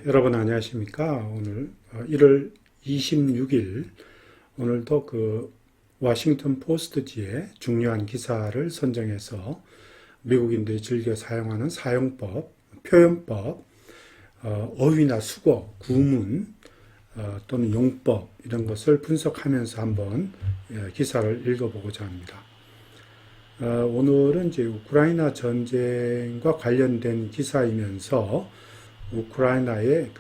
여러분 안녕하십니까? 오늘 1월 26일 오늘도 워싱턴 포스트지의 중요한 기사를 선정해서 미국인들이 즐겨 사용하는 사용법, 표현법, 어휘나 수거, 구문 또는 용법 이런 것을 분석하면서 한번 기사를 읽어보고자 합니다. 오늘은 이제 우크라이나 전쟁과 관련된 기사이면서 우크라이나의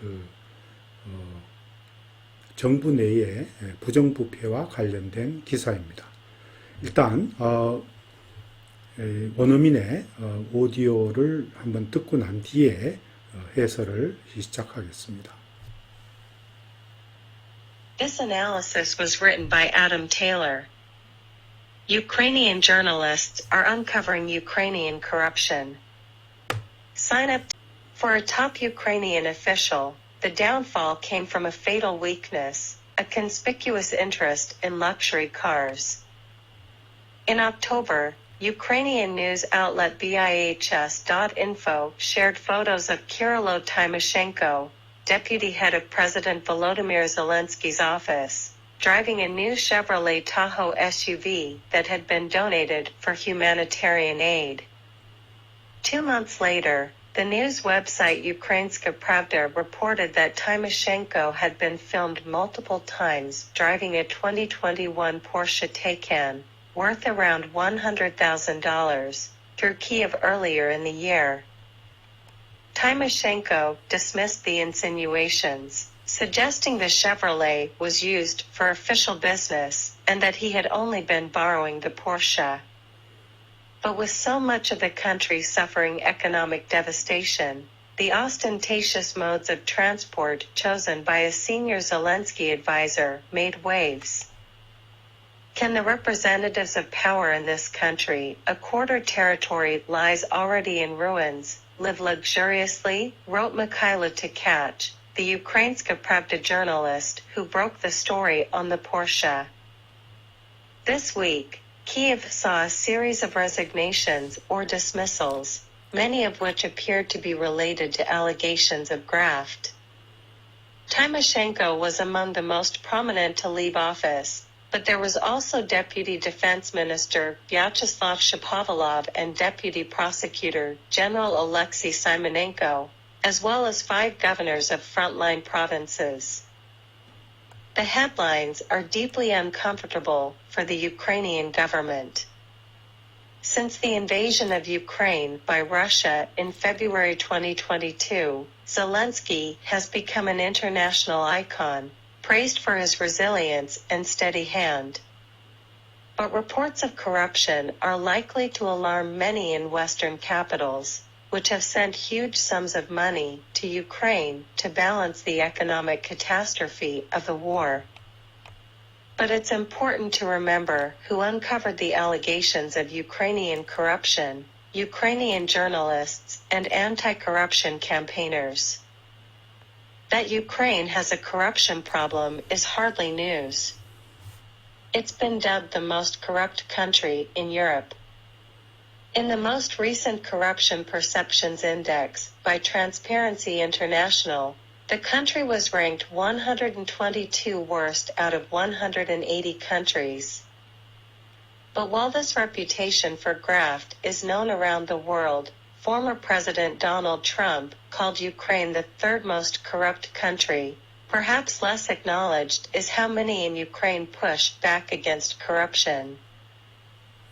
정부 내의 부정부패와 관련된 기사입니다. 일단 원어민의 오디오를 한번 듣고 난 뒤에 해설을 시작하겠습니다. This analysis was written by Adam Taylor. Ukrainian journalists are uncovering Ukrainian corruption. Sign up for a top Ukrainian official. The downfall came from a fatal weakness, a conspicuous interest in luxury cars. In October, Ukrainian news outlet BIHS.info shared photos of Kirilo Tymoshenko, deputy head of President Volodymyr Zelensky's office, driving a new Chevrolet Tahoe SUV that had been donated for humanitarian aid. 2 months later, the news website Ukrainska Pravda reported that Tymoshenko had been filmed multiple times driving a 2021 Porsche Taycan, worth around $100,000, through Kiev earlier in the year. Tymoshenko dismissed the insinuations, suggesting the Chevrolet was used for official business and that he had only been borrowing the Porsche. But with so much of the country suffering economic devastation, the ostentatious modes of transport chosen by a senior Zelensky advisor made waves. Can the representatives of power in this country, a quarter territory lies already in ruins, live luxuriously? Wrote Mikhailo Tkach, the Ukrainska Pravda journalist who broke the story on the Porsche. This week, Kiev saw a series of resignations or dismissals, many of which appeared to be related to allegations of graft. Tymoshenko was among the most prominent to leave office, but there was also Deputy Defense Minister Vyacheslav Shapovalov and Deputy Prosecutor General Alexei Simonenko, as well as 5 governors of frontline provinces. The headlines are deeply uncomfortable for the Ukrainian government. Since the invasion of Ukraine by Russia in February 2022, Zelensky has become an international icon, praised for his resilience and steady hand. But reports of corruption are likely to alarm many in Western capitals, which have sent huge sums of money to Ukraine to balance the economic catastrophe of the war. But it's important to remember who uncovered the allegations of Ukrainian corruption: Ukrainian journalists and anti-corruption campaigners. That Ukraine has a corruption problem is hardly news. It's been dubbed the most corrupt country in Europe. In the most recent Corruption Perceptions Index by Transparency International, the country was ranked 122 worst out of 180 countries. But while this reputation for graft is known around the world, former President Donald Trump called Ukraine the 3rd most corrupt country. Perhaps less acknowledged is how many in Ukraine push back against corruption.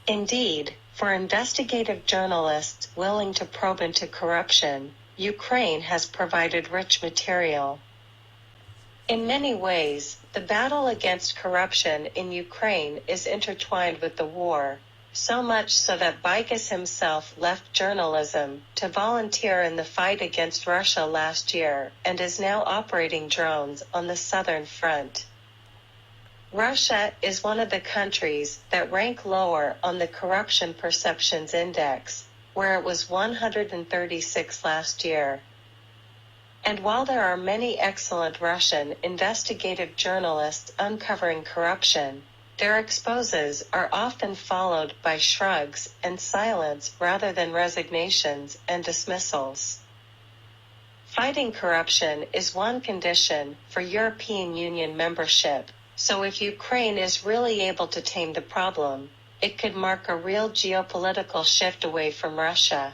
Indeed, for investigative journalists willing to probe into corruption, Ukraine has provided rich material. In many ways, the battle against corruption in Ukraine is intertwined with the war, so much so that Baigas himself left journalism to volunteer in the fight against Russia last year and is now operating drones on the southern front. Russia is one of the countries that rank lower on the Corruption Perceptions Index, where it was 136 last year. And while there are many excellent Russian investigative journalists uncovering corruption, their exposes are often followed by shrugs and silence rather than resignations and dismissals. Fighting corruption is one condition for European Union membership, so if Ukraine is really able to tame the problem, it could mark a real geopolitical shift away from Russia.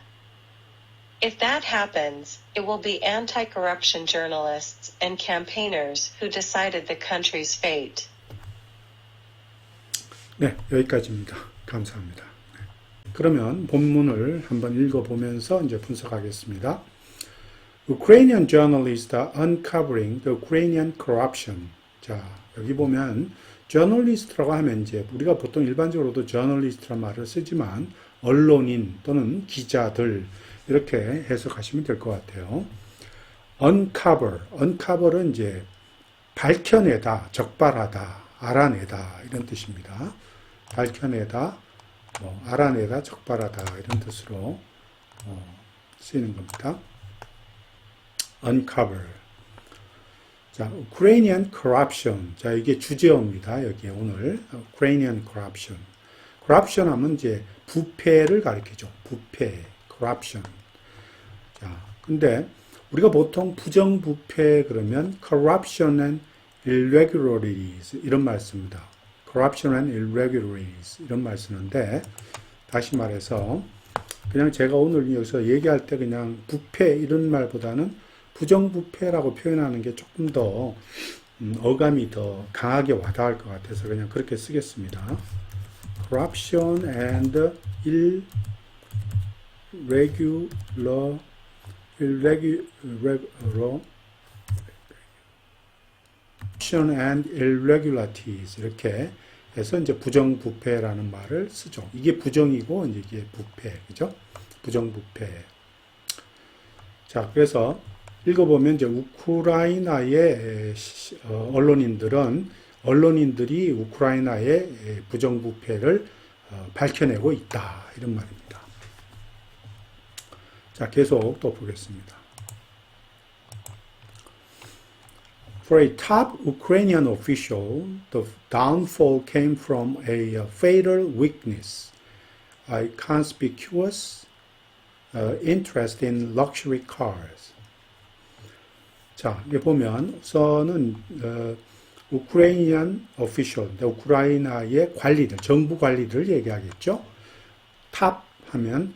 If that happens, it will be anti-corruption journalists and campaigners who decided the country's fate. 네, 여기까지입니다. 감사합니다. 네. 그러면 본문을 한번 읽어보면서 이제 분석하겠습니다. Ukrainian journalists are uncovering the Ukrainian corruption. 자, 여기 보면 journalist라고 하면 이제 우리가 보통 일반적으로도 journalist란 말을 쓰지만 언론인 또는 기자들 이렇게 해석하시면 될 것 같아요. uncover은 이제 밝혀내다, 적발하다, 알아내다 이런 뜻입니다. 밝혀내다, 알아내다, 적발하다 이런 뜻으로 쓰이는 겁니다. uncover. 자, Ukrainian corruption. 자, 이게 주제어입니다. 여기에 오늘 Ukrainian corruption. corruption 하면 이제 부패를 가리키죠. 부패, corruption. 자, 근데 우리가 보통 부정부패 그러면 corruption and irregularities 이런 말 씁니다. corruption and irregularities 이런 말 쓰는데 다시 말해서 그냥 제가 오늘 여기서 얘기할 때 그냥 부패 이런 말보다는 부정부패라고 표현하는 게 조금 더 어감이 더 강하게 와닿을 것 같아서 그냥 그렇게 쓰겠습니다. corruption and corruption and irregularities 이렇게 해서 이제 부정부패라는 말을 쓰죠. 이게 부정이고 이제 이게 부패, 그죠? 부정부패. 자, 그래서 읽어보면 이제 우크라이나의 언론인들이 우크라이나의 부정부패를 밝혀내고 있다 이런 말입니다. 자, 계속 또 보겠습니다. For a top Ukrainian official, the downfall came from a fatal weakness, a conspicuous interest in luxury cars. 자, 여기 보면 우선은 우크라이니안 official, 우크라이나의 관리들, 정부 관리들 얘기하겠죠. 탑 하면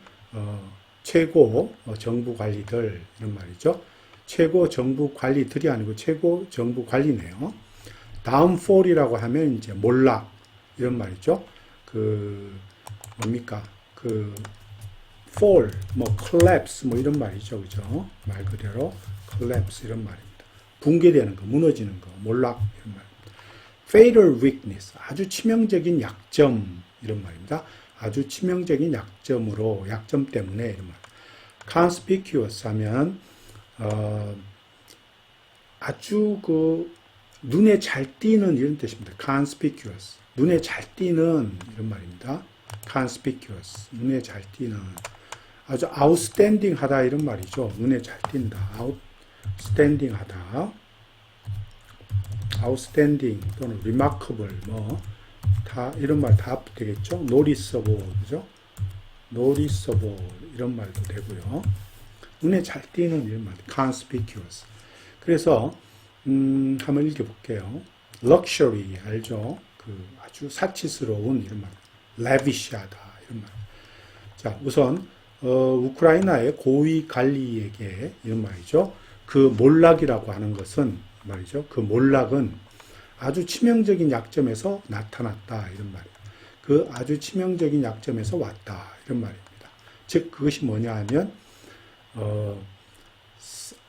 최고 정부 관리들 이런 말이죠. 최고 정부 관리들이 아니고 최고 정부 관리네요. 다운폴이라고 하면 이제 몰락 이런 말이죠. 뭡니까? fall, collapse 이런 말이죠. 그죠? 말 그대로 collapse 이런 말입니다. 붕괴되는 거, 무너지는 거, 몰락 이런 말입니다. fatal weakness, 아주 치명적인 약점 이런 말입니다. 아주 치명적인 약점으로, 약점 때문에 이런 말. conspicuous 하면 아주 눈에 잘 띄는 이런 뜻입니다. conspicuous. 눈에 잘 띄는 이런 말입니다. conspicuous. 눈에 잘 띄는. 아주 outstanding 하다 이런 말이죠. 눈에 잘 띈다. outstanding 하다. outstanding 또는 remarkable 다 이런 말 다 되겠죠. noticeable 그죠? noticeable 이런 말도 되고요. 눈에 잘 띄는 이런 말, conspicuous. 그래서 한번 읽어볼게요. luxury 알죠? 아주 사치스러운 이런 말, lavish하다 이런 말. 자, 우선 우크라이나의 고위 관리에게 이런 말이죠. 몰락이라고 하는 것은 말이죠. 몰락은 아주 치명적인 약점에서 나타났다 이런 말이에요. 아주 치명적인 약점에서 왔다 이런 말입니다. 즉 그것이 뭐냐 하면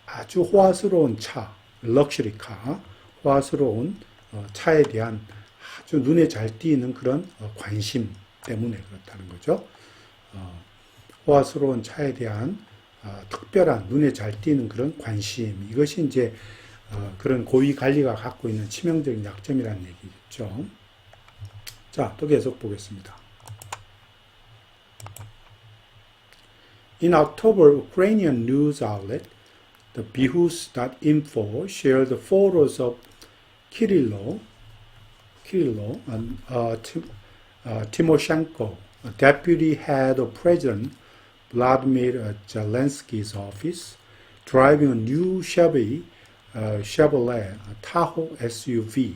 아주 호화스러운 차, 럭셔리 카, 호화스러운 차에 대한 아주 눈에 잘 띄는 그런 관심 때문에 그렇다는 거죠. 호화스러운 차에 대한 특별한 눈에 잘 띄는 그런 관심, 이것이 이제 그런 고위 관리가 갖고 있는 치명적인 약점이라는 얘기겠죠. 자, 또 계속 보겠습니다. In October, Ukrainian news outlet the Behus.info shared photos of Kirilo and Timoshenko, deputy head of President Vladimir Zelensky's office, driving a new Chevrolet Tahoe SUV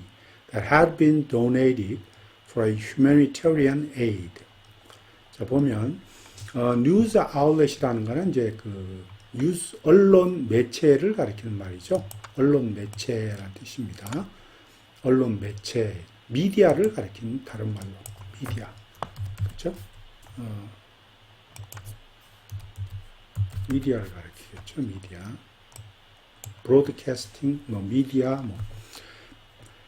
that had been donated for a humanitarian aid. 자, 보면, 뉴스 아울렛이라는 거는 이제 그 뉴스 언론 매체를 가리키는 말이죠. 언론 매체라는 뜻입니다. 언론 매체, 미디어를 가리키는 다른 말로 미디어. 그렇죠? 미디어를 가리키겠죠. 미디어. 브로드캐스팅, 미디어,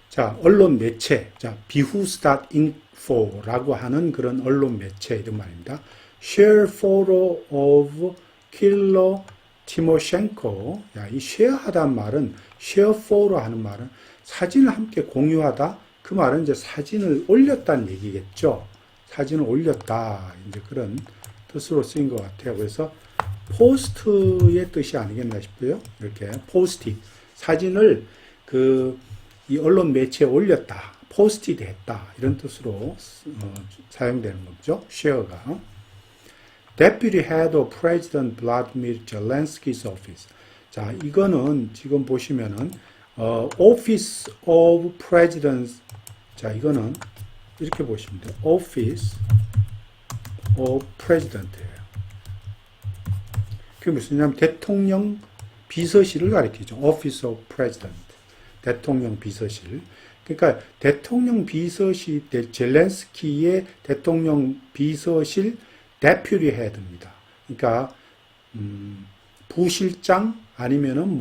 자, 언론 매체. 자, 비후스닷인포라고 하는 그런 언론 매체 이런 말입니다. Share photo of killer 티모셴코. 야, 이 쉐어하다는 말은 share photo 하는 말은 사진을 함께 공유하다. 그 말은 이제 사진을 올렸다는 얘기겠죠. 사진을 올렸다. 이제 그런 뜻으로 쓰인 것 같아요. 그래서 포스트의 뜻이 아니겠나 싶어요. 이렇게 포스트 사진을 이 언론 매체에 올렸다, 포스트 했다 이런 뜻으로 사용되는 거죠. 쉐어가. Deputy Head of President Vladimir Zelensky's Office. 자, 이거는 지금 보시면은 Office of President. 자, 이거는 이렇게 보시면 돼요. Office of President예요. 그게 무슨냐면 대통령 비서실을 가리키죠. Office of President. 대통령 비서실. 그러니까 대통령 비서실, 젤렌스키의 대통령 비서실 Deputy Head입니다. 그러니까 부실장 아니면은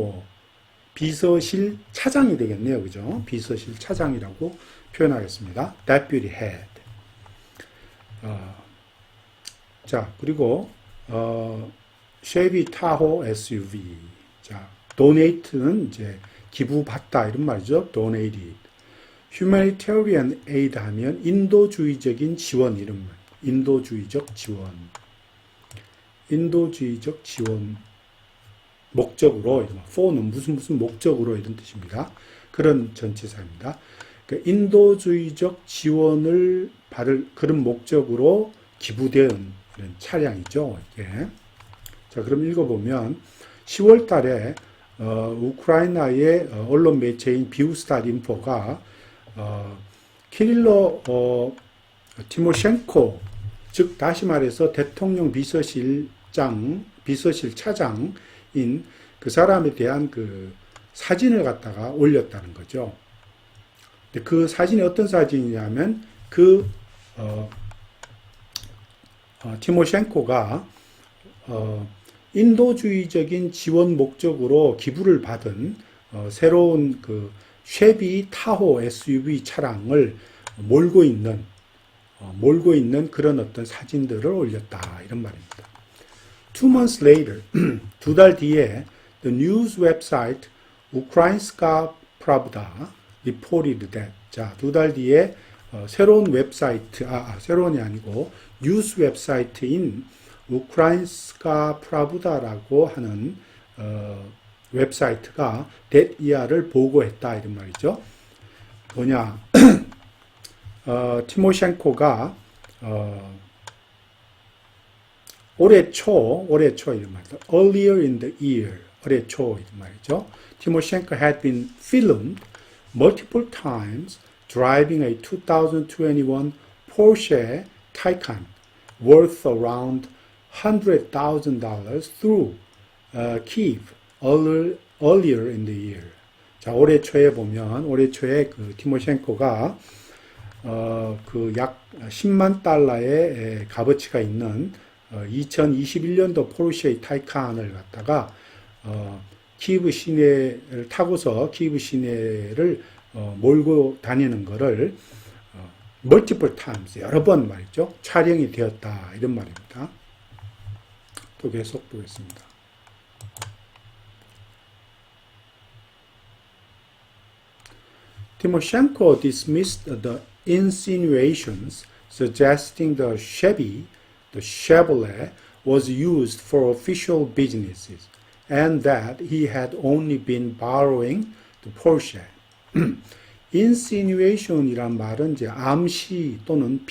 비서실 차장이 되겠네요. 그죠? 비서실 차장이라고 표현하겠습니다. Deputy Head. 자, 그리고 Chevy Tahoe SUV. 자, donate는 이제 기부받다 이런 말이죠. donated. humanitarian aid 하면 인도주의적인 지원 이런 말. 인도주의적 지원. 인도주의적 지원 목적으로 for는 무슨 목적으로 이런 뜻입니다. 그런 전치사입니다. 그러니까 인도주의적 지원을 받을 그런 목적으로 기부된 이런 차량이죠. 이게. 자, 그럼 읽어보면 10월 달에 우크라이나의 언론 매체인 비우스닷인포가 키릴러 티모셴코, 즉 다시 말해서 대통령 비서실 차장인 그 사람에 대한 그 사진을 갖다가 올렸다는 거죠. 근데 그 사진이 어떤 사진이냐면 티모셴코가 인도주의적인 지원 목적으로 기부를 받은 새로운 그 쉐비 타호 SUV 차량을 몰고 있는 그런 어떤 사진들을 올렸다 이런 말입니다. 2 months later, 2달 뒤에 the news website Ukrainska Pravda reported that. 자, 2달 뒤에 새로운 웹사이트, 새로운이 아니고 뉴스 웹사이트인 우크라인스카 프라부다라고 하는 웹사이트가 that year를 보고했다 이런 말이죠. 뭐냐? 티모셴코가 올해 초 이런 말이죠. Earlier in the year, 올해 초 이런 말이죠. Timoshenko had been filmed multiple times driving a 2021 Porsche Taycan worth around $100,000 through Kiev earlier in the year. 자, 올해 초에 보면 올해 초에 그 티모셴코가 그 약 10만 달러의 값어치가 있는 2021년도 포르쉐 타이칸을 갖다가 키이브 시내를 타고서 키이브 시내를 몰고 다니는 거를 multiple times 여러 번 말이죠. 촬영이 되었다 이런 말입니다. 또 계속 보겠습니다. Timoshenko dismissed the insinuations suggesting the Chevrolet was used for official businesses and that he had only been borrowing the Porsche. insinuation이란 말은 이제 암시 또는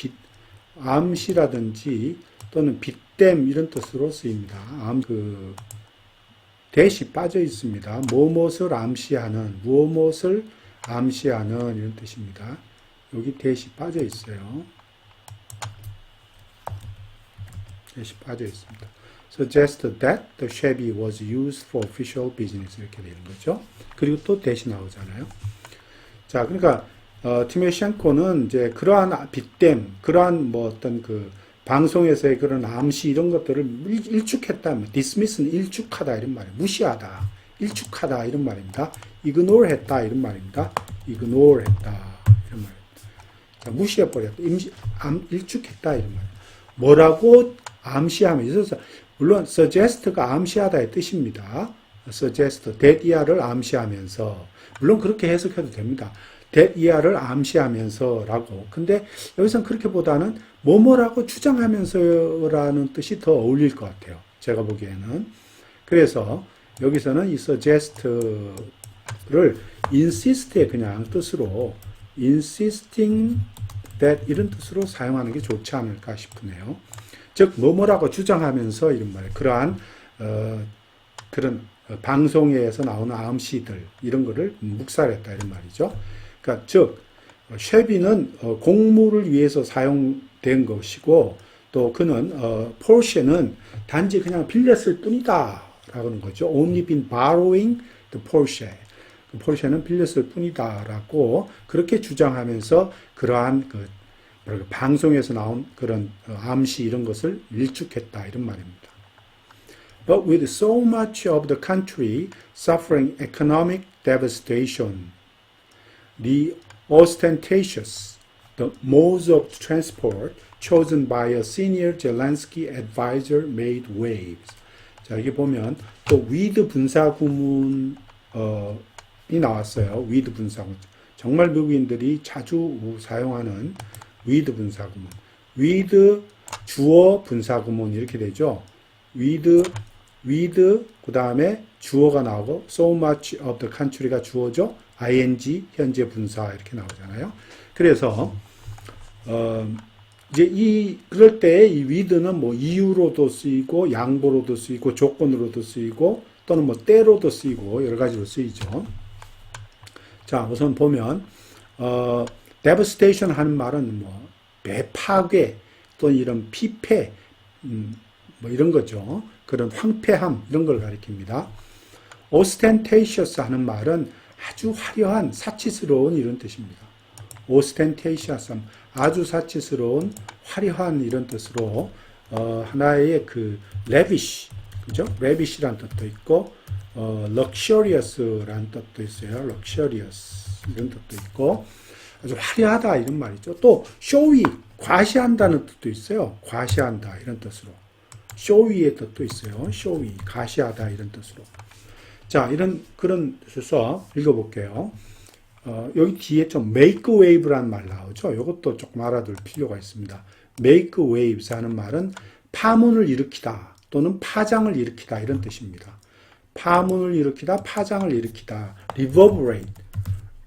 암시라든지 또는 빗댐 이런 뜻으로 쓰입니다. 대시 빠져 있습니다. 무엇을 암시하는, 무엇을 암시하는 이런 뜻입니다. 여기 대시 빠져 있어요. 대시 빠져 있습니다. Suggest that the Chevy was used for official business 이렇게 되는 거죠. 그리고 또 대시 나오잖아요. 자, 그러니까 티모셴코는 이제 그러한 빗댐, 그러한 뭐 어떤 그 방송에서의 그런 암시 이런 것들을 일축했다. dismiss는 일축하다 이런 말이에요. 무시하다, 일축하다 이런 말입니다. ignore 했다 이런 말입니다. ignore 했다 이런 말입니다. 자, 무시해버렸다, 일축했다 이런 말이에요. 뭐라고 암시하면 있어서 물론 suggest가 암시하다의 뜻입니다. suggest, that 이하를 암시하면서 물론 그렇게 해석해도 됩니다. that 이하를 암시하면서라고. 근데 여기서는 그렇게보다는 뭐뭐라고 주장하면서라는 뜻이 더 어울릴 것 같아요. 제가 보기에는. 그래서 여기서는 이 suggest를 insist의 그냥 뜻으로 insisting that 이런 뜻으로 사용하는 게 좋지 않을까 싶으네요. 즉 뭐뭐라고 주장하면서 이런 말, 그러한 그런 방송에서 나오는 암시들 이런 거를 묵살했다 이런 말이죠. 그러니까 즉 쉐비는 공무를 위해서 사용된 것이고 또 그는 포르쉐는 단지 그냥 빌렸을 뿐이다 라는 거죠. Only been borrowing the Porsche. 포르쉐는 빌렸을 뿐이다라고 그렇게 주장하면서 그러한 그 방송에서 나온 그런 암시 이런 것을 일축했다 이런 말입니다. But with so much of the country suffering economic devastation, the ostentatious, the modes of transport chosen by a senior Zelensky advisor made waves. 자, 여기 보면 또 with 분사구문이 나왔어요. with 분사구문. 정말 외국인들이 자주 사용하는 with 분사구문. with 주어 분사구문 이렇게 되죠. with 그 다음에 주어가 나오고 so much of the country가 주어죠. ing 현재 분사 이렇게 나오잖아요. 그래서 이제 그럴 때 이 with는 뭐 이유로도 쓰이고 양보로도 쓰이고 조건으로도 쓰이고 또는 뭐 때로도 쓰이고 여러 가지로 쓰이죠. 자, 우선 보면 devastation 하는 말은 뭐 파괴 또는 이런 피폐 뭐 이런 거죠. 그런 황폐함 이런 걸 가리킵니다. ostentatious 하는 말은 아주 화려한 사치스러운 이런 뜻입니다. ostentatious 아주 사치스러운 화려한 이런 뜻으로 하나의 그 lavish 그죠? lavish란 뜻도 있고 luxurious란 뜻도 있어요. luxurious 이런 뜻도 있고 아주 화려하다 이런 말이죠. 또 showy 과시한다는 뜻도 있어요. 과시한다 이런 뜻으로. show의 뜻도 있어요. showy 가시하다 이런 뜻으로. 자, 그런 뜻에서 읽어볼게요. 여기 뒤에 좀 make wave라는 말 나오죠. 이것도 조금 알아둘 필요가 있습니다. make waves 하는 말은 파문을 일으키다 또는 파장을 일으키다 이런 뜻입니다. 파문을 일으키다, 파장을 일으키다.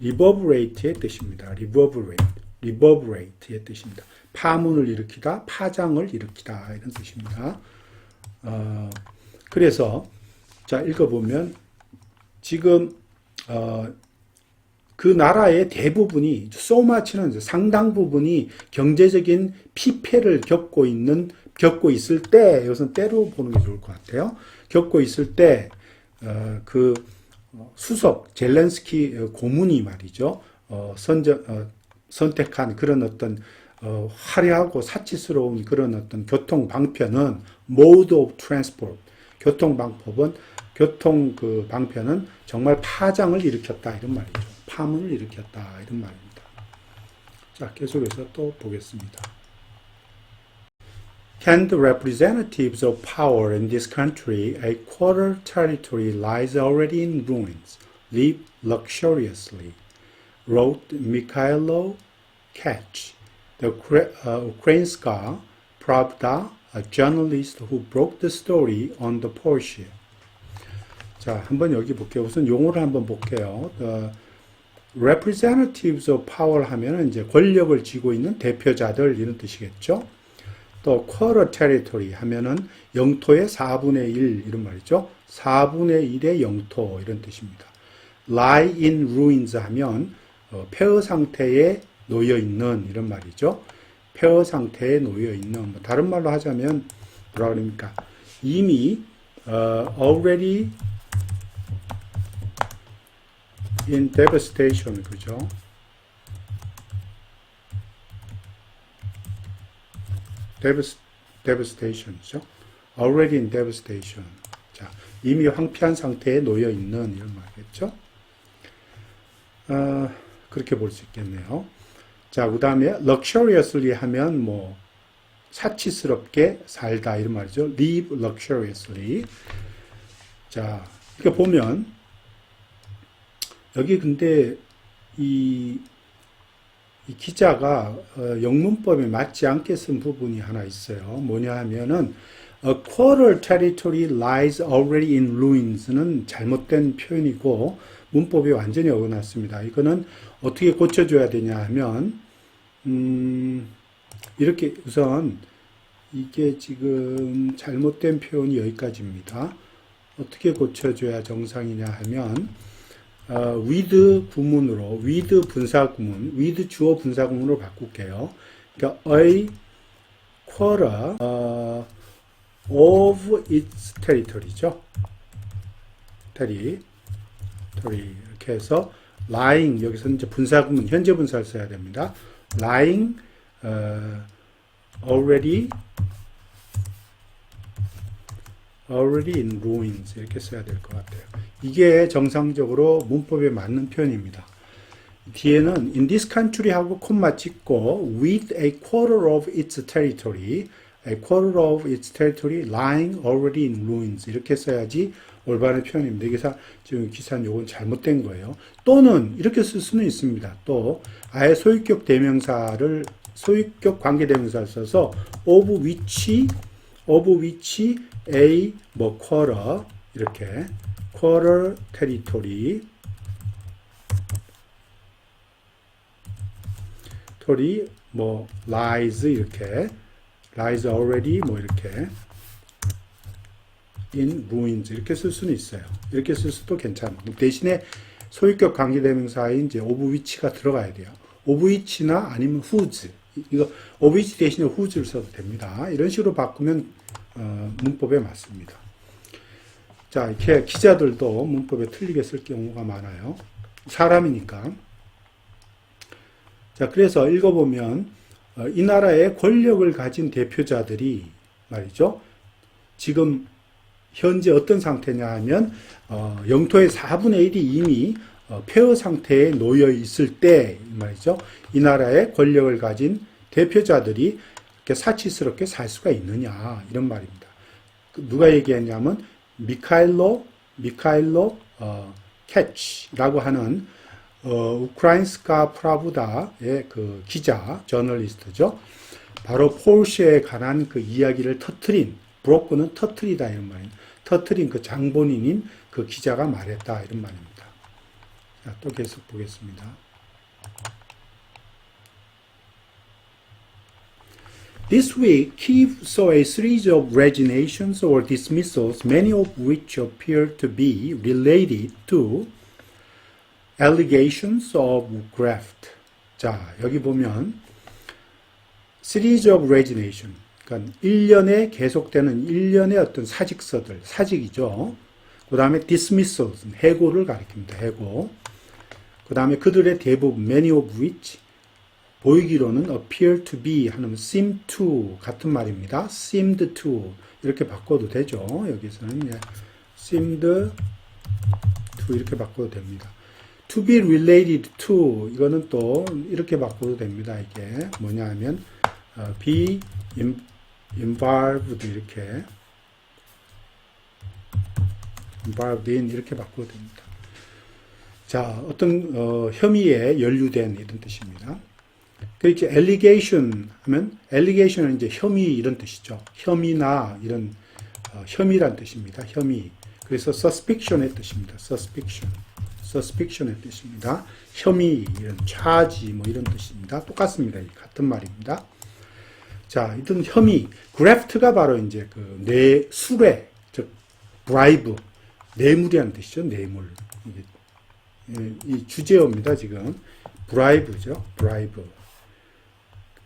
reverberate의 뜻입니다. reverberate의 뜻입니다. 파문을 일으키다, 파장을 일으키다 이런 뜻입니다. 그래서 자 읽어보면 지금 그 나라의 대부분이 so much는 상당 부분이 경제적인 피폐를 겪고 있을 때 이것은 때로 보는 게 좋을 것 같아요. 겪고 있을 때 그 수석 젤렌스키 고문이 말이죠. 선택한 그런 어떤 화려하고 사치스러운 그런 어떤 교통 방편은 mode of transport 교통 방편은 정말 파장을 일으켰다 이런 말이죠. 파문을 일으켰다 이런 말입니다. 자, 계속해서 또 보겠습니다. Can the representatives of power in this country, a quarter territory lies already in ruins, live luxuriously? Wrote Mikhailo Kach, the Ukrainska Pravda, a journalist who broke the story on the Porsche. 자, 한번 여기 볼게요. 우선 용어를 한번 볼게요. Representatives of power 하면은 이제 권력을 쥐고 있는 대표자들 이런 뜻이겠죠. 또 quarter territory 하면은 영토의 4분의 1 이런 말이죠. 4분의 1의 영토 이런 뜻입니다. lie in ruins 하면 폐허 상태에 놓여 있는 이런 말이죠. 폐허 상태에 놓여 있는 뭐 다른 말로 하자면 뭐라 그럽니까? 이미 already in devastation 그죠? devastation이죠. already in devastation. 자, 이미 황폐한 상태에 놓여 있는 이런 말이겠죠. 그렇게 볼 수 있겠네요. 자, 그 다음에 luxuriously 하면 뭐 사치스럽게 살다 이런 말이죠. live luxuriously. 자, 이렇게 보면 여기 근데 이 기자가 영문법에 맞지 않게 쓴 부분이 하나 있어요. 뭐냐 하면은 A quarter territory lies already in ruins는 잘못된 표현이고 문법이 완전히 어긋났습니다. 이거는 어떻게 고쳐줘야 되냐 하면 이렇게 우선 이게 지금 잘못된 표현이 여기까지입니다. 어떻게 고쳐줘야 정상이냐 하면 with 구문으로 with 분사구문, with 주어 분사구문으로 바꿀게요. 그러니까 a quarter of its territory죠. territory 이렇게 해서 lying 여기서 이제 분사구문 현재 분사를 써야 됩니다. lying already in ruins 이렇게 써야 될 것 같아요. 이게 정상적으로 문법에 맞는 표현입니다. 뒤에는 in this country 하고 콤마 찍고 with a quarter of its territory lying already in ruins 이렇게 써야지 올바른 표현입니다. 그래서 지금 기사는 요건 잘못된 거예요. 또는 이렇게 쓸 수는 있습니다. 또 아예 소유격 관계대명사를 써서 of which a 뭐 quarter 이렇게 quarter territory 뭐 lies 이렇게 lies already 뭐 이렇게 in ruins 이렇게 쓸 수는 있어요. 이렇게 쓸 수도 괜찮고 대신에 소유격 관계대명사에 이제 of which가 들어가야 돼요. of which나 아니면 whose 이거 of which 대신에 whose를 써도 됩니다. 이런 식으로 바꾸면 문법에 맞습니다. 자, 이렇게 기자들도 문법에 틀리게 쓸 경우가 많아요. 사람이니까. 자, 그래서 읽어보면 이 나라의 권력을 가진 대표자들이 말이죠. 지금 현재 어떤 상태냐 하면 영토의 4분의 1이 이미 폐허 상태에 놓여 있을 때 말이죠. 이 나라의 권력을 가진 대표자들이 이렇게 사치스럽게 살 수가 있느냐 이런 말입니다. 누가 얘기했냐면 미카일로 캐치라고 하는 우크라인스카 프라부다의 그 기자, 저널리스트죠. 바로 폴쉐에 관한 그 이야기를 브로크는 터트리다 이런 말입니다. 터트린 그 장본인인 그 기자가 말했다 이런 말입니다. 자, 또 계속 보겠습니다. This week, Kyiv saw a series of resignations or dismissals, many of which appear to be related to allegations of graft. 자, 여기 보면 series of resignation, 그러니까 1년에 계속되는 1년의 어떤 사직서들, 사직이죠. 그 다음에 dismissals, 해고를 가리킵니다. 해고. 그 다음에 그들의 대부분, many of which, 보이기로는 appear to be 하는 seem to 같은 말입니다. seemed to 이렇게 바꿔도 되죠. 여기서는 seemed to 이렇게 바꿔도 됩니다. to be related to 이거는 또 이렇게 바꿔도 됩니다. 이게 뭐냐 하면 be involved 이렇게 involved in 이렇게 바꿔도 됩니다. 자, 어떤 혐의에 연루된 이런 뜻입니다. 그렇게 allegation 하면 allegation은 이제 혐의 이런 뜻이죠. 혐의나 이런 혐의란 뜻입니다. 혐의. 그래서 suspicion의 뜻입니다. suspicion의 뜻입니다. 혐의, 이런 charge 뭐 이런 뜻입니다. 똑같습니다. 같은 말입니다. 자, 이런 혐의, graft가 바로 이제 그 수뢰, 즉 bribe, 뇌물이라는 뜻이죠. 뇌물. 이 주제어입니다. 지금 bribe죠. bribe.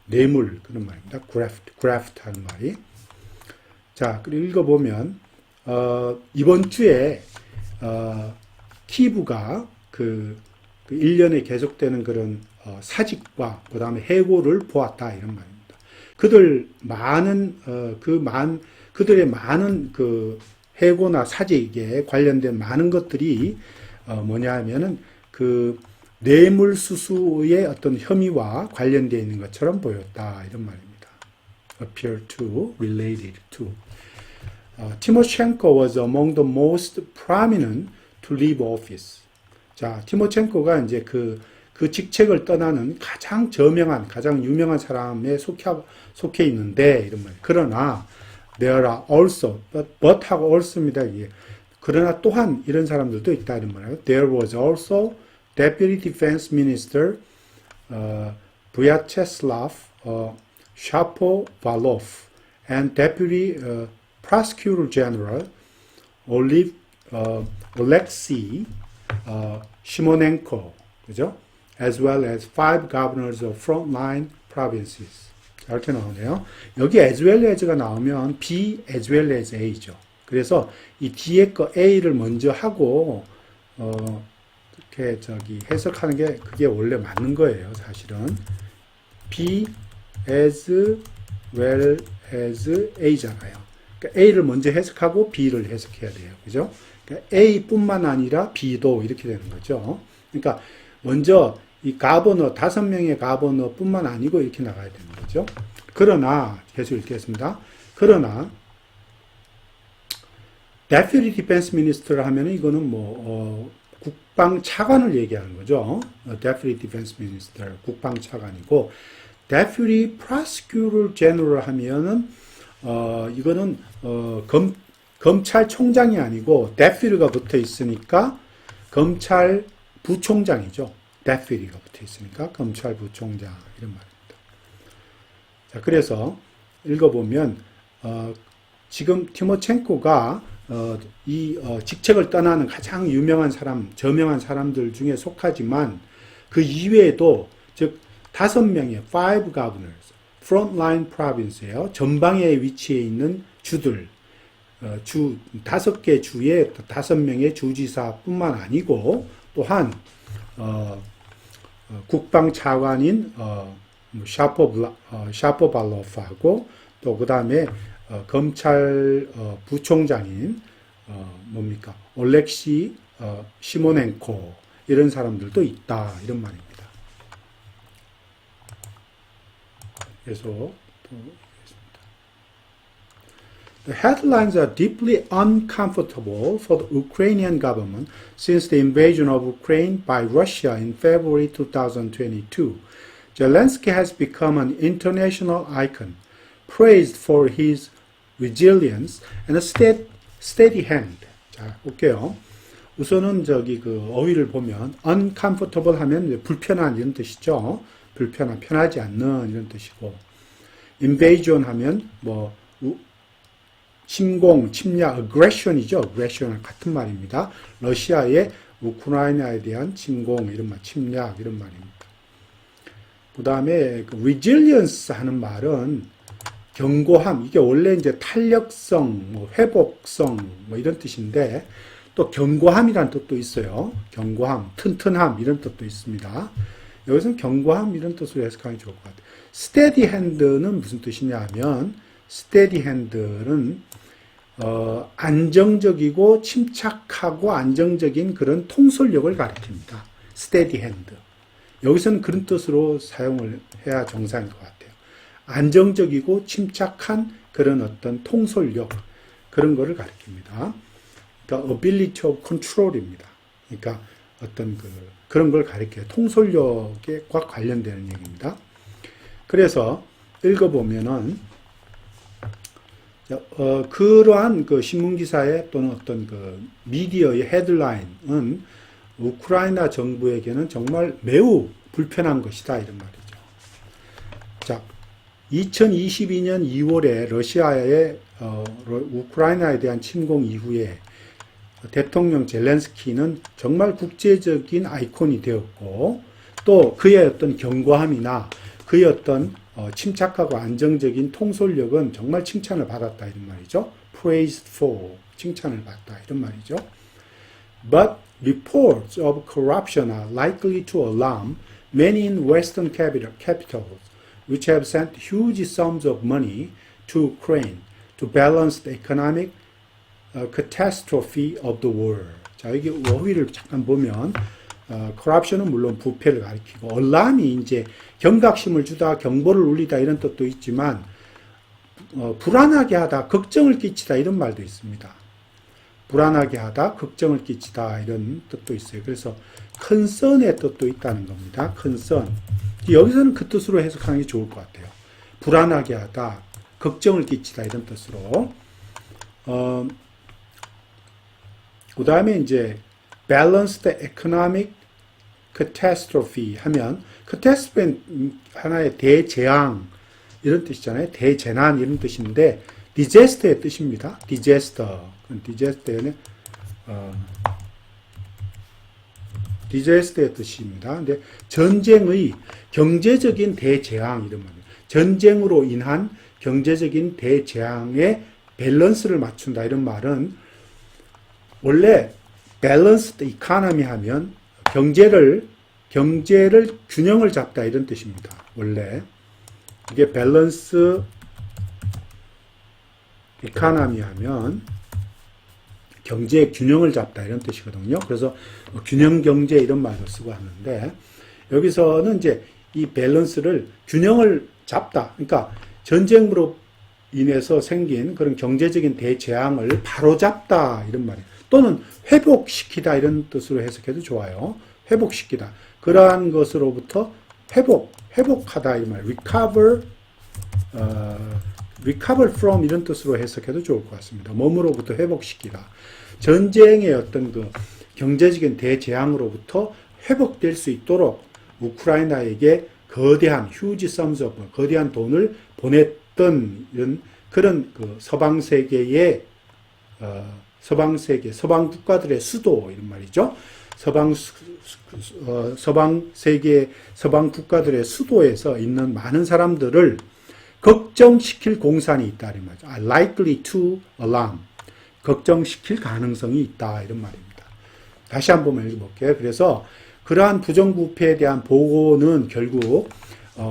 뇌물 그런 말입니다. graft 하는 말이. 자, 그리고 읽어보면 이번 주에 키브가 그 1년에 계속되는 그런 사직과 그 다음에 해고를 보았다 이런 말입니다. 그들의 많은 그 해고나 사직에 관련된 많은 것들이 뭐냐 하면은 그 뇌물수수의 어떤 혐의와 관련되어 있는 것처럼 보였다 이런 말입니다. appear to, related to. Timoshenko was among the most prominent to leave office. 자, 티모첸코가 이제 그 직책을 떠나는 가장 저명한, 가장 유명한 사람에 속해 있는데, 이런 말. 그러나, there are also, but 하고 also입니다. 이게. 그러나 또한 이런 사람들도 있다, 이런 말이에요. There was also Deputy Defense Minister, Vyacheslav Shapovalov, and Deputy Prosecutor General, Alexei Shimonenko, 그죠? As well as 5 governors of frontline provinces. 이렇게 나오네요. 여기 as well as가 나오면 B as well as A죠. 그래서 이 뒤에 거 A를 먼저 하고 이렇게 해석하는 게 그게 원래 맞는 거예요. 사실은 B as well as A잖아요. 그러니까 A를 먼저 해석하고 B를 해석해야 돼요. 그죠? 그러니까 A뿐만 아니라 B도 이렇게 되는 거죠. 그러니까 먼저 이 가버너 5명의 가버너뿐만 아니고 이렇게 나가야 되는 거죠. 그러나 계속 읽겠습니다. 그러나 Deputy Defense Minister를 하면은 이거는 국방 차관을 얘기하는 거죠. Deputy Defense Minister 국방 차관이고 Deputy Prosecutor General 하면은 이거는 검찰총장이 아니고 deputy가 붙어 있으니까 검찰 부총장이죠. deputy가 붙어 있으니까 검찰 부총장 이런 말입니다. 자, 그래서 읽어보면 지금 티모첸코가 이 직책을 떠나는 가장 유명한 사람, 저명한 사람들 중에 속하지만 그 이외에도 즉 5명의 5 governors, frontline province예요. 전방에 위치해 있는 주들, 5개 주의 5명의 주지사뿐만 아니고 또한 국방 차관인 샤포발로프하고 또 그 다음에 검찰 부총장인 올렉시 시모넨코 이런 사람들도 있다 이런 말입니다. 그래서 또 The headlines are deeply uncomfortable for the Ukrainian government since the invasion of Ukraine by Russia in February 2022. Zelensky has become an international icon, praised for his resilience and a steady hand. 자, 볼게요. 우선은 어휘를 보면 uncomfortable 하면 불편한 이런 뜻이죠. 불편한, 편하지 않는 이런 뜻이고 invasion 하면 침공, 침략, aggression이죠. aggression은 같은 말입니다. 러시아의 우크라이나에 대한 침공, 이런 말, 침략, 이런 말입니다. 그 다음에 resilience 하는 말은 견고함, 이게 원래 이제 탄력성, 회복성, 이런 뜻인데, 또 견고함이라는 뜻도 있어요. 견고함, 튼튼함, 이런 뜻도 있습니다. 여기서는 견고함, 이런 뜻으로 해석하면 좋을 것 같아요. steady hand는 무슨 뜻이냐 하면, steady hand는 안정적이고 침착하고 안정적인 그런 통솔력을 가리킵니다. steady hand. 여기서는 그런 뜻으로 사용을 해야 정상일 것 같아요. 안정적이고 침착한 그런 어떤 통솔력, 그런 거를 가리킵니다. 그러니까 ability of control입니다. 그러니까 어떤 그런 걸 가리켜요. 통솔력과 관련되는 얘기입니다. 그래서 읽어보면은 그러한 신문기사의 또는 어떤 미디어의 헤드라인은 우크라이나 정부에게는 정말 매우 불편한 것이다 이런 말이죠. 자, 2022년 2월에 러시아의 우크라이나에 대한 침공 이후에 대통령 젤렌스키는 정말 국제적인 아이콘이 되었고 또 그의 어떤 견고함이나 그의 어떤 침착하고 안정적인 통솔력은 정말 칭찬을 받았다 이런 말이죠. Praised for 칭찬을 받다 이런 말이죠. But reports of corruption are likely to alarm many in Western capitals, which have sent huge sums of money to Ukraine to balance the economic catastrophe of the war. 자, 여기 어휘를 잠깐 보면, corruption은 물론 부패를 가리키고, alarm이 이제 경각심을 주다, 경보를 울리다 이런 뜻도 있지만, 불안하게 하다, 걱정을 끼치다 이런 말도 있습니다. 불안하게 하다, 걱정을 끼치다 이런 뜻도 있어요. 그래서 concern의 뜻도 있다는 겁니다. concern. 여기서는 그 뜻으로 해석하는 게 좋을 것 같아요. 불안하게 하다, 걱정을 끼치다 이런 뜻으로. 그 다음에 이제 balanced economic catastrophe 하면 catastrophe는 하나의 대재앙 이런 뜻이잖아요. 대재난 이런 뜻인데 disaster의 뜻입니다. disaster는 disaster의 뜻입니다. 근데 전쟁의 경제적인 대재앙 이런 말이에요. 전쟁으로 인한 경제적인 대재앙의 밸런스를 맞춘다 이런 말은 원래 balanced economy 하면 경제를 균형을 잡다 이런 뜻입니다. 원래 이게 밸런스 economy 하면 경제의 균형을 잡다 이런 뜻이거든요. 그래서 균형 경제 이런 말도 쓰고 하는데 여기서는 이제 이 밸런스를 균형을 잡다. 그러니까 전쟁으로 인해서 생긴 그런 경제적인 대재앙을 바로잡다 이런 말이에요. 또는 회복시키다 이런 뜻으로 해석해도 좋아요. 회복시키다. 그러한 것으로부터 회복하다 이 말. recover from 이런 뜻으로 해석해도 좋을 것 같습니다. 몸으로부터 회복시키다. 전쟁의 어떤 그 경제적인 대재앙으로부터 회복될 수 있도록 우크라이나에게 거대한 huge sums of 거대한 돈을 보냈던 이런 그런 그 서방 세계 서방 국가들의 수도 이런 말이죠. 서방 세계 서방 국가들의 수도에서 있는 많은 사람들을 걱정시킬 공산이 있다 이런 말이죠. are likely to alarm. 걱정시킬 가능성이 있다 이런 말입니다. 다시 한번 읽어볼게요. 그래서 그러한 부정부패에 대한 보고는 결국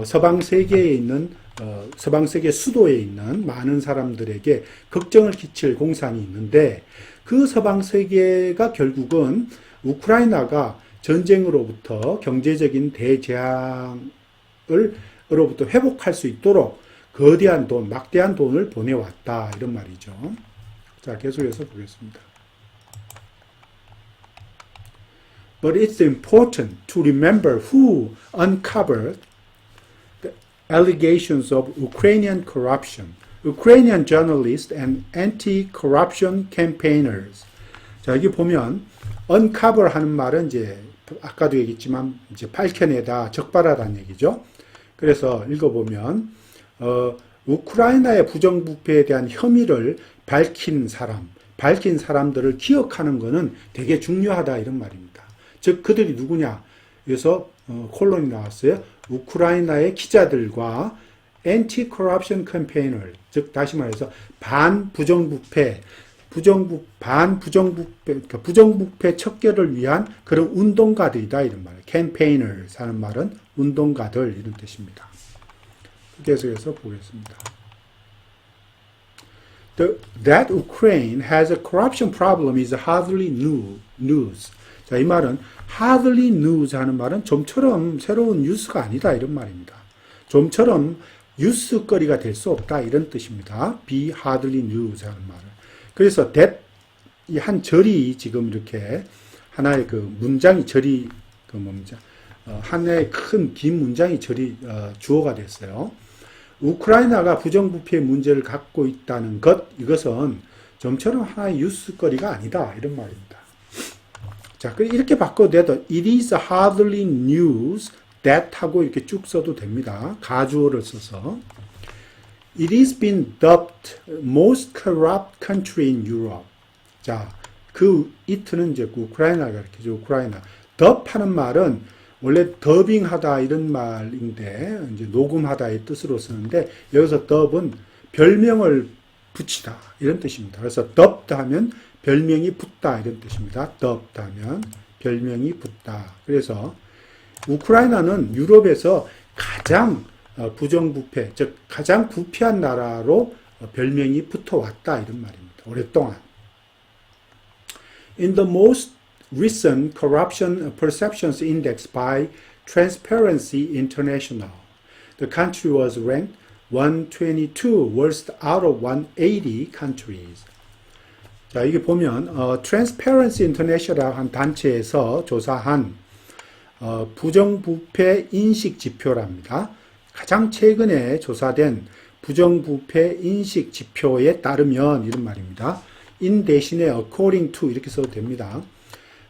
서방 세계에 있는 서방 세계 수도에 있는 많은 사람들에게 걱정을 끼칠 공산이 있는데 그 서방 세계가 결국은 우크라이나가 전쟁으로부터 경제적인 대재앙으로부터 회복할 수 있도록 거대한 돈, 막대한 돈을 보내왔다 이런 말이죠. 자, 계속해서 보겠습니다. But it's important to remember who uncovered the allegations of Ukrainian corruption, Ukrainian journalists and anti-corruption campaigners. 자, 여기 보면 uncover 하는 말은 이제 아까도 얘기했지만 이제 밝혀내다, 적발하다는 얘기죠. 그래서 읽어보면 우크라이나의 부정부패에 대한 혐의를 밝힌 사람들을 기억하는 것은 되게 중요하다 이런 말입니다. 즉 그들이 누구냐? 그래서 콜론이 나왔어요. 우크라이나의 기자들과 anti-corruption campaigner, 즉 다시 말해서 반부정부패, 그러니까 부정부패 척결을 위한 그런 운동가들이다 이런 말이에요. campaigners 하는 말은 운동가들 이런 뜻입니다. 계속해서 보겠습니다. That Ukraine has a corruption problem is hardly news. 자, 이 말은 hardly news 하는 말은 좀처럼 새로운 뉴스가 아니다 이런 말입니다. 좀처럼 뉴스거리가 될 수 없다 이런 뜻입니다. be hardly news 하는 말은. 그래서 that 이 한 절이 지금 이렇게 하나의 그 문장이 절이 그 뭡니까? 하나의 큰 긴 문장이 절이 주어가 됐어요. 우크라이나가 부정부패의 문제를 갖고 있다는 이것은 좀처럼 하나의 뉴스거리가 아니다 이런 말입니다. 자, 이렇게 바꿔도 돼도 it is hardly news that 하고 이렇게 쭉 써도 됩니다. 가주어를 써서 It has been dubbed most corrupt country in Europe. 자, 그 it는 이제 우크라이나를 가리키죠. 우크라이나. 덥하는 말은 원래 더빙하다 이런 말인데 이제 녹음하다의 뜻으로 쓰는데 여기서 덥은 별명을 붙이다 이런 뜻입니다. 그래서 덥다 하면 별명이 붙다 이런 뜻입니다. 덥다 하면 별명이 붙다. 그래서 우크라이나는 유럽에서 가장 부정부패, 즉 가장 부패한 나라로 별명이 붙어왔다 이런 말입니다. 오랫동안. In the most recent Corruption Perceptions Index by Transparency International, the country was ranked 122 worst out of 180 countries. 자, 이게 보면 Transparency International 한 단체에서 조사한 부정부패 인식 지표랍니다. 가장 최근에 조사된 부정부패 인식 지표에 따르면 이런 말입니다. in 대신에 according to 이렇게 써도 됩니다.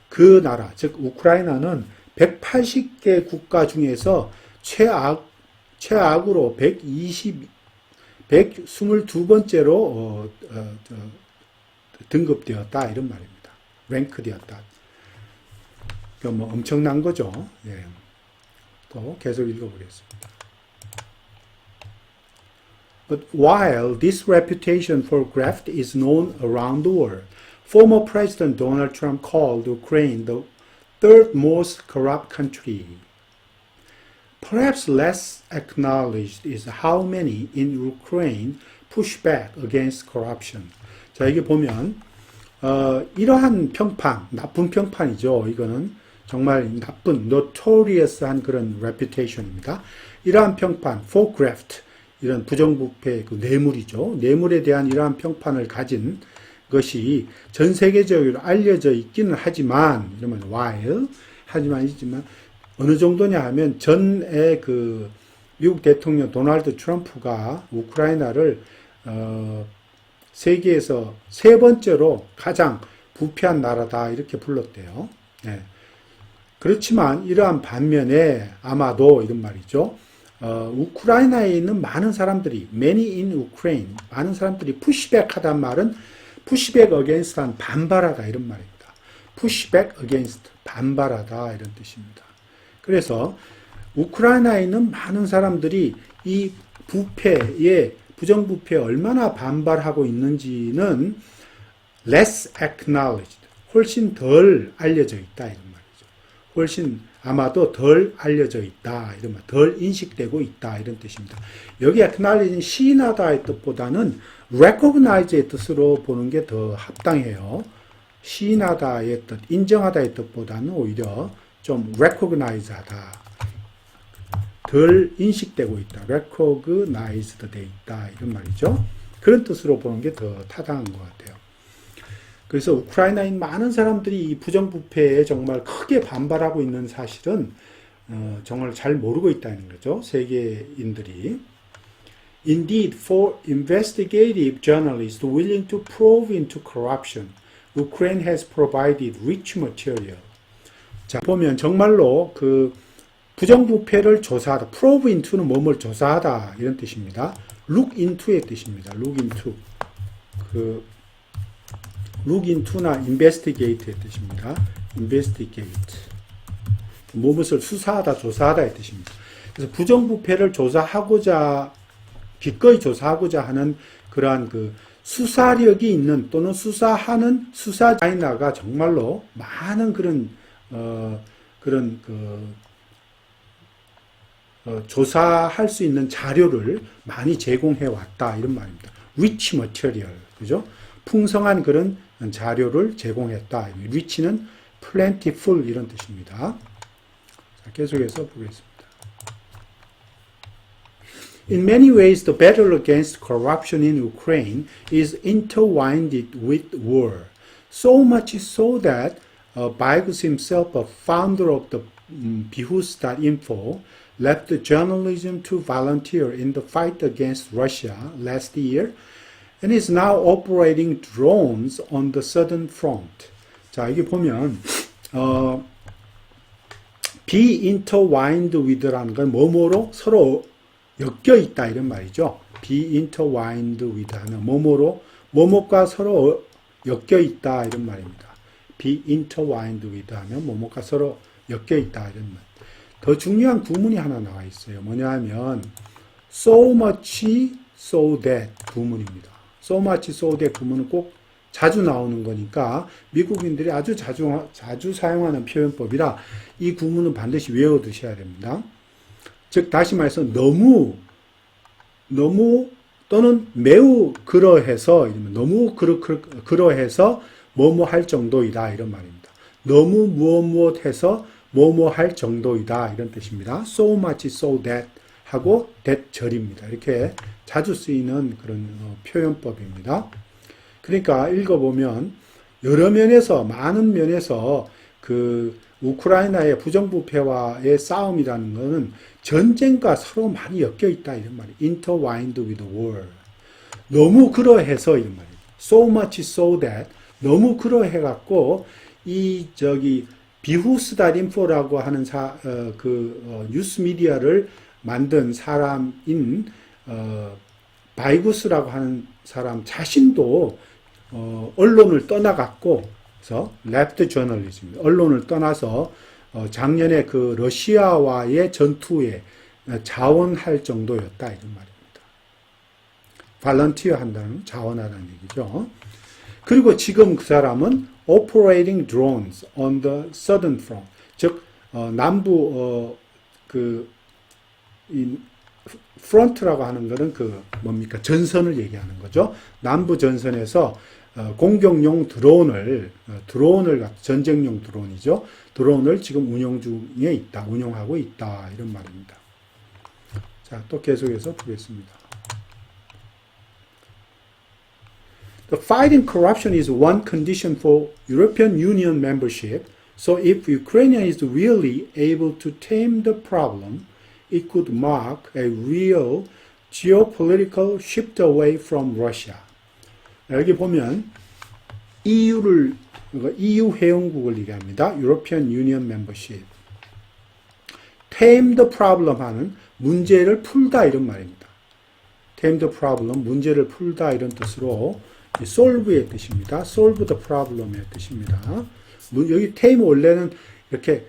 그 나라, 즉 우크라이나는 180개 국가 중에서 최악으로 122번째로 등급되었다 이런 말입니다. 랭크되었다. 뭐 엄청난 거죠. 예. 또 계속 읽어보겠습니다. But while this reputation for graft is known around the world, former President Donald Trump called Ukraine the third most corrupt country. Perhaps less acknowledged is how many in Ukraine push back against corruption. 자, 이게 보면 이러한 평판, 나쁜 평판이죠. 이거는 정말 나쁜, notorious한 그런 reputation입니다. 이러한 평판, for graft, 이런 부정부패 그 뇌물이죠. 뇌물에 대한 이러한 평판을 가진 것이 전 세계적으로 알려져 있기는 하지만, 이러면 while, 하지만 어느 정도냐 하면 전에 그 미국 대통령 도널드 트럼프가 우크라이나를 세계에서 세 번째로 가장 부패한 나라다 이렇게 불렀대요. 네. 그렇지만 이러한 반면에 아마도 이런 말이죠. 우크라이나에 있는 많은 사람들이 many in Ukraine 많은 사람들이 pushback 하단 말은 pushback against 한 반발하다 이런 말입니다. pushback against 반발하다 이런 뜻입니다. 그래서 우크라이나에 있는 많은 사람들이 이 부패에 부정부패에 얼마나 반발하고 있는지는 less acknowledged 훨씬 덜 알려져 있다 이런 말이죠. 훨씬 아마도 덜 알려져 있다, 이런 말, 덜 인식되고 있다, 이런 뜻입니다. 여기 acknowledge는 시인하다의 뜻보다는 recognize의 뜻으로 보는 게 더 합당해요. 시인하다의 뜻, 인정하다의 뜻보다는 오히려 좀 recognize하다, 덜 인식되고 있다, recognized 돼 있다, 이런 말이죠. 그런 뜻으로 보는 게 더 타당한 것 같아요. 그래서 우크라이나인 많은 사람들이 이 부정부패에 정말 크게 반발하고 있는 사실은 정말 잘 모르고 있다는 거죠. 세계인들이. Indeed, for investigative journalists willing to probe into corruption, Ukraine has provided rich material. 자, 보면 정말로 그 부정부패를 조사하다, probe into는 뭐뭘 조사하다 이런 뜻입니다. look into의 뜻입니다. look into. look into나 investigate의 뜻입니다. investigate. 무엇을 수사하다, 조사하다의 뜻입니다. 그래서 부정부패를 조사하고자, 기꺼이 조사하고자 하는 그러한 그 수사력이 있는 또는 수사하는 수사자이나가 정말로 많은 조사할 수 있는 자료를 많이 제공해 왔다 이런 말입니다. rich material, 그죠? 풍성한 그런 자료를 제공했다. rich는 plentiful 이런 뜻입니다. 자, 계속해서 보겠습니다. In many ways, the battle against corruption in Ukraine is intertwined with war. So much so that Bygos himself, a founder of the Bihus.info, left journalism to volunteer in the fight against Russia last year and is now operating drones on the southern front. 자, 이게 보면 be intertwined with라는 건 뭐뭐로 서로 엮여 있다 이런 말이죠. be intertwined with 하는 뭐뭐로 뭐뭐과 서로 엮여 있다 이런 말입니다. be intertwined with 하면 뭐뭐가 서로 엮여 있다 이런 말. 더 중요한 구문이 하나 나와 있어요. 뭐냐 하면 so much, so that 구문입니다. so much, so that 구문은 꼭 자주 나오는 거니까 미국인들이 아주 자주 사용하는 표현법이라 이 구문은 반드시 외워두셔야 됩니다. 즉 다시 말해서 너무 또는 매우 그러해서 너무 그러해서 뭐뭐 할 정도이다 이런 말입니다. 너무 무엇 해서 뭐뭐 할 정도이다 이런 뜻입니다. so much, so that 하고 that 절입니다. 이렇게 자주 쓰이는 그런 표현법입니다. 그러니까 읽어보면 여러 면에서 많은 면에서 그 우크라이나의 부정부패와의 싸움이라는 것은 전쟁과 서로 많이 엮여 있다 이런 말이에요. intertwined with war. 너무 그러해서 이런 말이에요. so much so that 너무 그러해갖고 비후스다림포라고 하는 뉴스 미디어를 만든 사람인 바이구스라고 하는 사람 자신도 언론을 떠나갔고, 그래서 left journalism, 언론을 떠나서 작년에 그 러시아와의 전투에 자원할 정도였다 이런 말입니다. 발런티어 한다는 자원하라는 얘기죠. 그리고 지금 그 사람은 operating drones on the southern front, 즉 남부 프론트라고 하는 것은 전선을 얘기하는 거죠. 남부 전선에서 공격용 드론을 전쟁용 드론이죠. 드론을 지금 운용하고 있다 이런 말입니다. 자, 또 계속해서 보겠습니다. The fighting corruption is one condition for European Union membership. So if Ukraine is really able to tame the problem, it could mark a real geopolitical shift away from Russia. 여기 보면 EU 회원국을 얘기합니다. European Union membership. Tame the problem 하는 문제를 풀다 이런 말입니다. Tame the problem, 문제를 풀다 이런 뜻으로 solve의 뜻입니다. solve the problem의 뜻입니다. 여기 tame 원래는 이렇게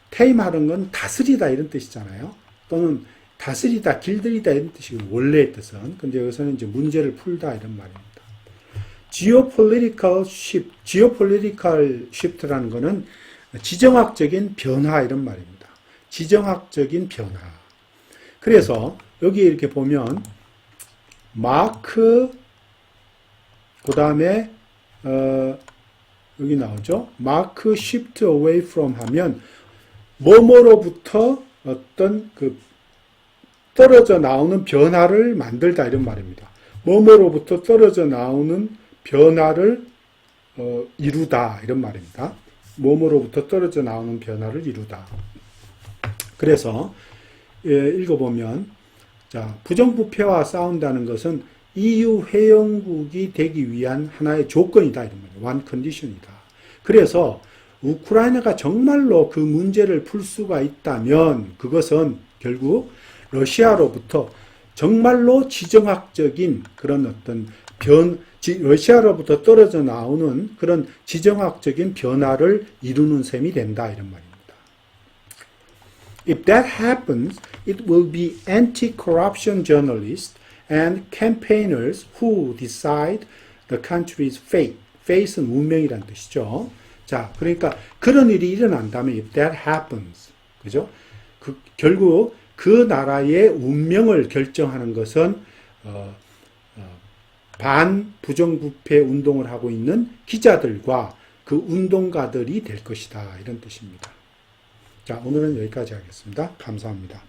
tame 하는 건 다스리다 이런 뜻이잖아요. 또는 다스리다, 길들이다 이런 뜻이고 원래의 뜻은. 근데 여기서는 이제 문제를 풀다 이런 말입니다. geopolitical shift라는 거는 지정학적인 변화 이런 말입니다. 지정학적인 변화. 그래서 여기 이렇게 보면 마크 그 다음에 여기 나오죠. 마크 shift away from 하면 뭐뭐로부터 어떤 떨어져 나오는 변화를 만들다 이런 말입니다. 뭐뭐로부터 떨어져 나오는 변화를 이루다 이런 말입니다. 뭐뭐로부터 떨어져 나오는 변화를 이루다. 그래서 읽어보면 자, 부정부패와 싸운다는 것은 EU 회원국이 되기 위한 하나의 조건이다 이런 말이에요. one condition이다. 그래서 우크라이나가 정말로 그 문제를 풀 수가 있다면 그것은 결국 러시아로부터 정말로 지정학적인 그런 어떤 러시아로부터 떨어져 나오는 그런 지정학적인 변화를 이루는 셈이 된다 이런 말입니다. If that happens, it will be anti-corruption journalists and campaigners who decide the country's fate. fate는 운명이라는 뜻이죠. 자, 그러니까 그런 일이 일어난다면 if that happens, 그죠? 결국 그 나라의 운명을 결정하는 것은 반부정부패 운동을 하고 있는 기자들과 그 운동가들이 될 것이다. 이런 뜻입니다. 자, 오늘은 여기까지 하겠습니다. 감사합니다.